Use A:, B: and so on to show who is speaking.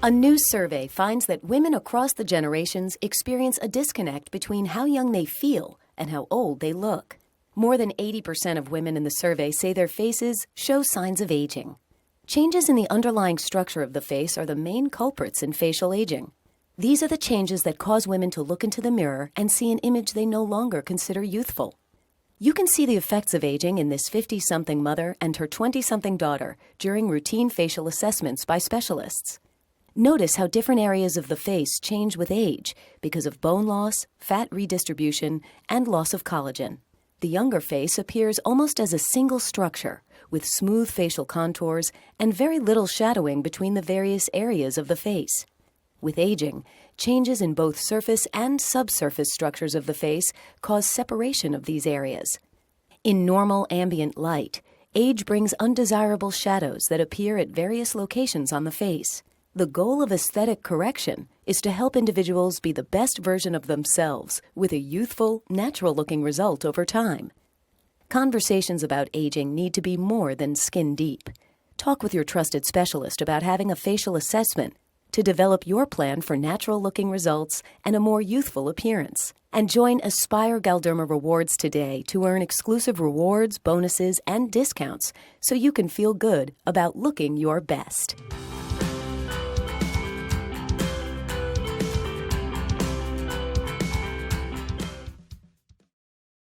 A: A new survey finds that women across the generations experience a disconnect between how young they feel and how old they look. More than 80% of women in the survey say their faces show signs of aging. Changes in the underlying structure of the face are the main culprits in facial aging. These are the changes that cause women to look into the mirror and see an image they no longer consider youthful. You can see the effects of aging in this 50-something mother and her 20-something daughter during routine facial assessments by specialists. Notice how different areas of the face change with age because of bone loss, fat redistribution, and loss of collagen. The younger face appears almost as a single structure, with smooth facial contours and very little shadowing between the various areas of the face. With aging, changes in both surface and subsurface structures of the face cause separation of these areas. In normal ambient light, age brings undesirable shadows that appear at various locations on the face. The goal of aesthetic correction is to help individuals be the best version of themselves with a youthful, natural-looking result over time. Conversations about aging need to be more than skin deep. Talk with your trusted specialist about having a facial assessment to develop your plan for natural-looking results and a more youthful appearance. And join Aspire Galderma Rewards today to earn exclusive rewards, bonuses, and discounts so you can feel good about looking your best.